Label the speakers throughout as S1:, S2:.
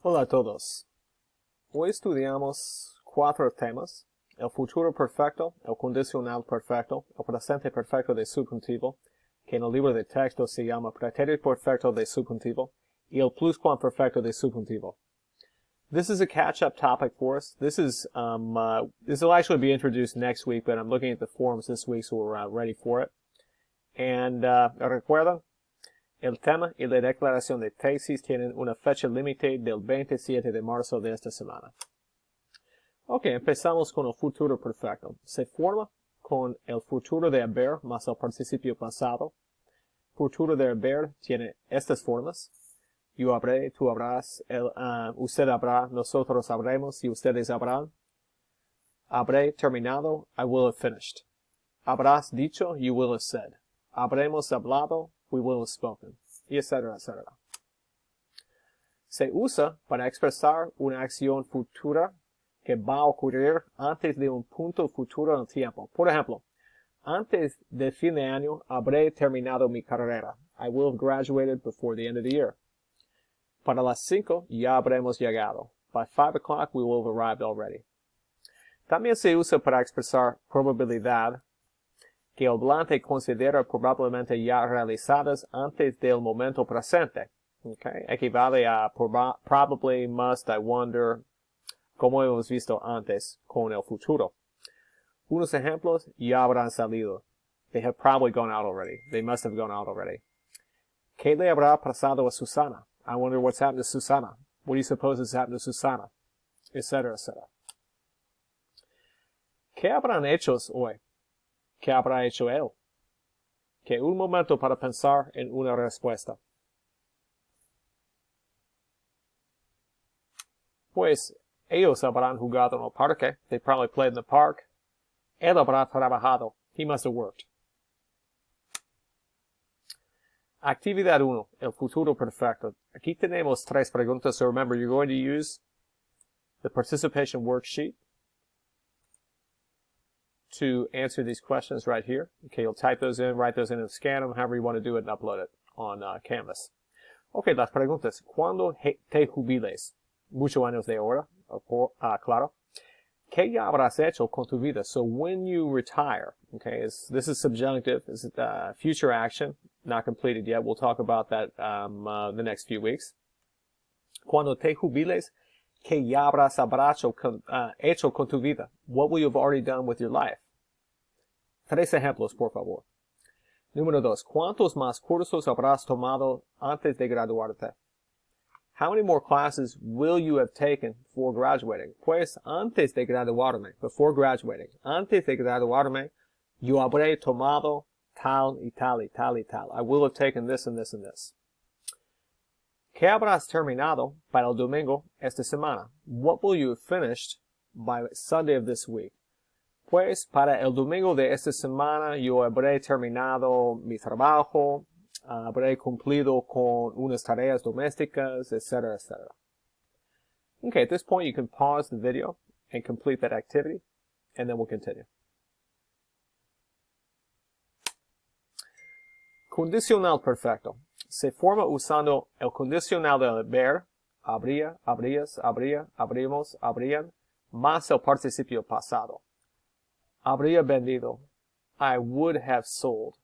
S1: Hola a todos. Hoy estudiamos 4 temas: el futuro perfecto, el condicional perfecto, el presente perfecto de subjuntivo, que en el libro de texto se llama pretérito perfecto de subjuntivo, y el pluscuamperfecto de subjuntivo. This is a catch-up topic for us. This will actually be introduced next week, but I'm looking at the forms this week, so we're ready for it. And recuerda, el tema y la declaración de tesis tienen una fecha límite del 27 de marzo de esta semana. Ok, empezamos con el futuro perfecto. Se forma con el futuro de haber más el participio pasado. Futuro de haber tiene estas formas: yo habré, tú habrás, usted habrá, nosotros habremos y ustedes habrán. Habré terminado, I will have finished. Habrás dicho, you will have said. Habremos hablado, we will have spoken, y etcétera, etcétera. Se usa para expresar una acción futura que va a ocurrir antes de un punto futuro en el tiempo. Por ejemplo, antes del fin de año habré terminado mi carrera. I will have graduated before the end of the year. Para las 5 ya habremos llegado. By 5 o'clock we will have arrived already. También se usa para expresar probabilidad que el hablante considera probablemente ya realizadas antes del momento presente. Okay? Equivale a probably, must, I wonder, como hemos visto antes con el futuro. Unos ejemplos ya habrán salido. They have probably gone out already. They must have gone out already. ¿Qué le habrá pasado a Susana? I wonder what's happened to Susana. What do you suppose has happened to Susana? Etcétera, etcétera. ¿Qué habrán hecho hoy? ¿Qué habrá hecho él? Que un momento para pensar en una respuesta. Pues ellos habrán jugado en el parque. They probably played in the park. Él habrá trabajado. He must have worked. Actividad 1. El futuro perfecto. Aquí tenemos 3 preguntas. So remember, you're going to use the participation worksheet to answer these questions right here. Okay, you'll type those in, write those in, and scan them, however you want to do it, and upload it on Canvas. Okay, las preguntas. ¿Cuándo te jubiles? Muchos años de ahora, claro. ¿Qué ya habrás hecho con tu vida? So when you retire, okay, this is subjunctive. This is future action, not completed yet. We'll talk about that the next few weeks. Cuando te jubiles, ¿qué ya habrás hecho con tu vida? What will you have already done with your life? 3 ejemplos, por favor. Número 2. ¿Cuántos más cursos habrás tomado antes de graduarte? How many more classes will you have taken before graduating? Pues antes de graduarme, before graduating. Antes de graduarme, yo habré tomado tal y tal y tal y tal. I will have taken this and this and this. ¿Qué habrás terminado para el domingo esta semana? What will you have finished by Sunday of this week? Pues para el domingo de esta semana yo habré terminado mi trabajo, habré cumplido con unas tareas domésticas, etc., etc. Okay, at this point you can pause the video and complete that activity, and then we'll continue. Condicional perfecto. Se forma usando el condicional del haber, habría, habrías, habría, habríamos, habrían, más el participio pasado. Habría vendido. I would have sold.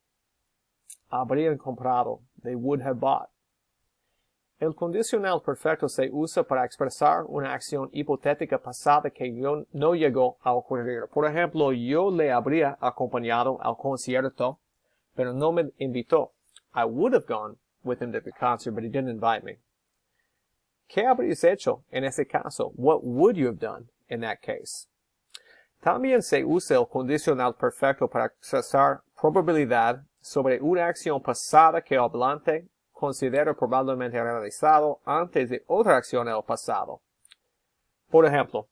S1: Habrían comprado. They would have bought. El condicional perfecto se usa para expresar una acción hipotética pasada que no llegó a ocurrir. Por ejemplo, yo le habría acompañado al concierto, pero no me invitó. I would have gone with him to the concert, but he didn't invite me. ¿Qué habrías hecho en ese caso? What would you have done in that case? También se usa el condicional perfecto para expresar probabilidad sobre una acción pasada que el hablante considera probablemente realizado antes de otra acción en el pasado. Por ejemplo,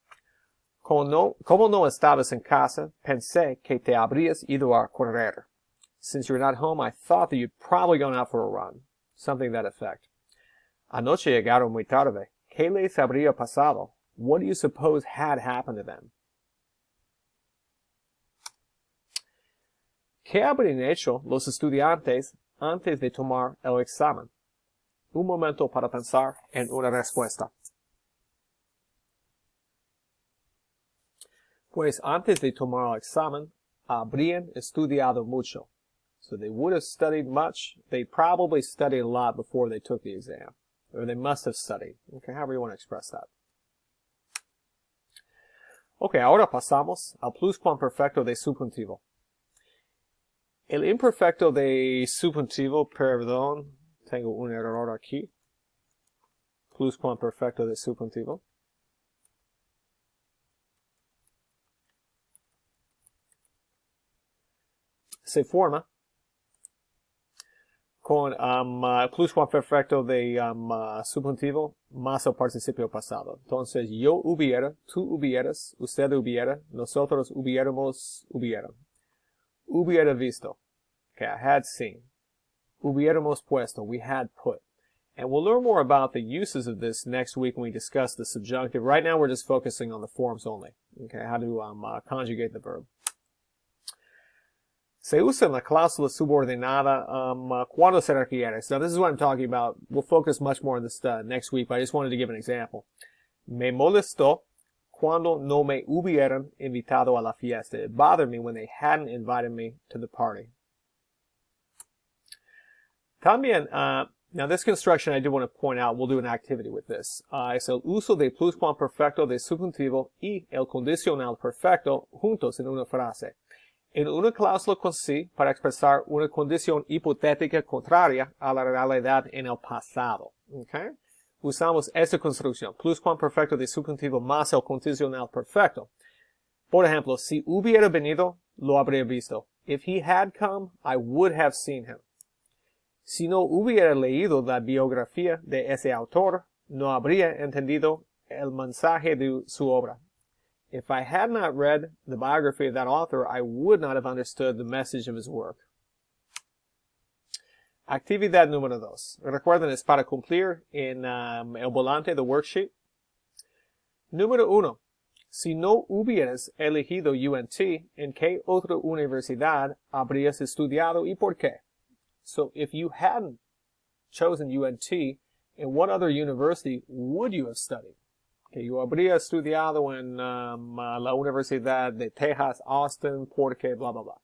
S1: como no estabas en casa, pensé que te habrías ido a correr. Since you're not home, I thought that you'd probably gone out for a run. Something to that effect. Anoche llegaron muy tarde. ¿Qué les habría pasado? What do you suppose had happened to them? ¿Qué habrían hecho los estudiantes antes de tomar el examen? Un momento para pensar en una respuesta. Pues antes de tomar el examen, habrían estudiado mucho. So they would have studied much. They probably studied a lot before they took the exam. Or they must have studied. Okay, however you want to express that. Ok, ahora pasamos al pluscuamperfecto de subjuntivo. El imperfecto de subjuntivo, perdón, tengo un error aquí. Pluscuamperfecto de subjuntivo. Se forma con pluscuamperfecto de subjuntivo más el participio pasado. Entonces, yo hubiera, tú hubieras, usted hubiera, nosotros hubiéramos, hubieran. Hubiera visto. Okay, I had seen. Hubiéramos puesto. We had put. And we'll learn more about the uses of this next week when we discuss the subjunctive. Right now, we're just focusing on the forms only. Okay, how to conjugate the verb. Se usa en la cláusula subordinada cuando se requiere. So this is what I'm talking about. We'll focus much more on this next week, but I just wanted to give an example. Me molestó cuando no me hubieran invitado a la fiesta. It bothered me when they hadn't invited me to the party. También, now this construction I do want to point out, we'll do an activity with this. Es el uso de pluscuamperfecto de subjuntivo y el condicional perfecto juntos en una frase. En una cláusula con sí para expresar una condición hipotética contraria a la realidad en el pasado. Okay? Usamos esta construcción, pluscuamperfecto de subjuntivo más el condicional perfecto. Por ejemplo, si hubiera venido, lo habría visto. If he had come, I would have seen him. Si no hubiera leído la biografía de ese autor, no habría entendido el mensaje de su obra. If I had not read the biography of that author, I would not have understood the message of his work. Actividad número 2. Recuerden, es para cumplir en el volante del worksheet. Número 1. Si no hubieras elegido UNT, ¿en qué otra universidad habrías estudiado y por qué? So, if you hadn't chosen UNT, in what other university would you have studied? Que yo habría estudiado en la Universidad de Texas, Austin, porque bla, bla, bla.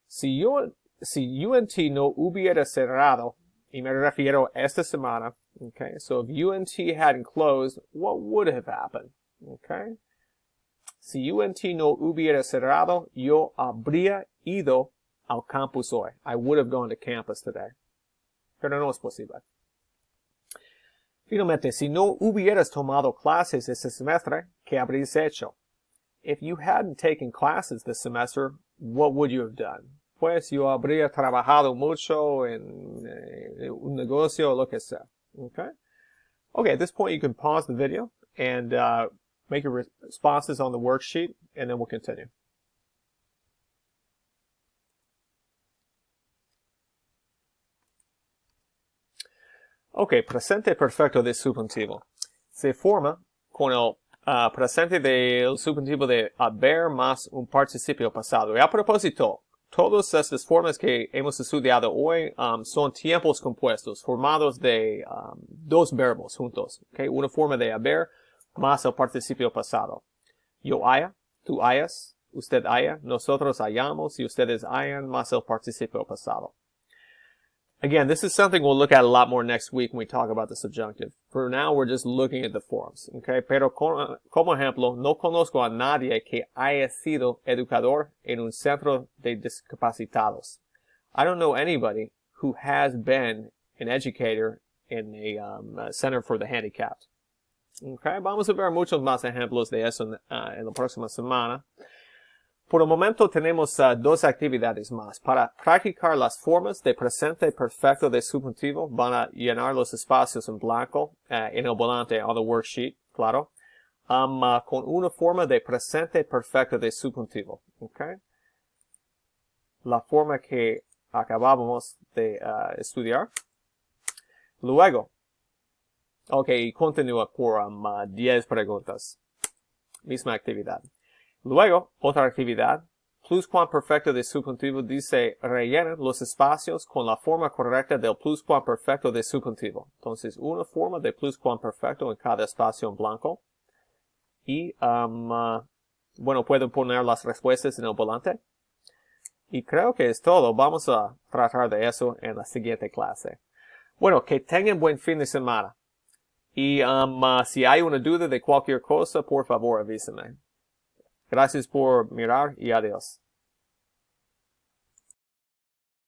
S1: Si UNT no hubiera cerrado, y me refiero a esta semana, okay, so if UNT hadn't closed, what would have happened? Okay? Si UNT no hubiera cerrado, yo habría ido al campus hoy. I would have gone to campus today. Pero no es posible. Finalmente, si no hubieras tomado clases este semestre, ¿qué habrías hecho? If you hadn't taken classes this semester, what would you have done? Pues yo habría trabajado mucho en un negocio o lo que sea. Okay? Okay, at this point you can pause the video and make your responses on the worksheet, and then we'll continue. Ok, presente perfecto de subjuntivo. Se forma con el presente del subjuntivo de haber más un participio pasado. Y a propósito, todas estas formas que hemos estudiado hoy son tiempos compuestos, formados de dos verbos juntos. Okay? Una forma de haber más el participio pasado. Yo haya, tú hayas, usted haya, nosotros hayamos y ustedes hayan más el participio pasado. Again, this is something we'll look at a lot more next week when we talk about the subjunctive. For now, we're just looking at the forms. Okay? Pero como ejemplo, no conozco a nadie que haya sido educador en un centro de discapacitados. I don't know anybody who has been an educator in a center for the handicapped. Okay? Vamos a ver muchos más ejemplos de eso en la próxima semana. Por el momento tenemos dos actividades más. Para practicar las formas de presente perfecto de subjuntivo, van a llenar los espacios en blanco en el volante on the worksheet, claro, con una forma de presente perfecto de subjuntivo. Okay? La forma que acabábamos de estudiar. Luego, ok, continúa por 10 preguntas. Misma actividad. Luego, otra actividad, pluscuamperfecto de subjuntivo dice rellena los espacios con la forma correcta del pluscuamperfecto de subjuntivo. Entonces, una forma de pluscuamperfecto en cada espacio en blanco. Y bueno, pueden poner las respuestas en el volante. Y creo que es todo. Vamos a tratar de eso en la siguiente clase. Bueno, que tengan buen fin de semana. Y si hay una duda de cualquier cosa, por favor avísenme. Gracias por mirar y adiós.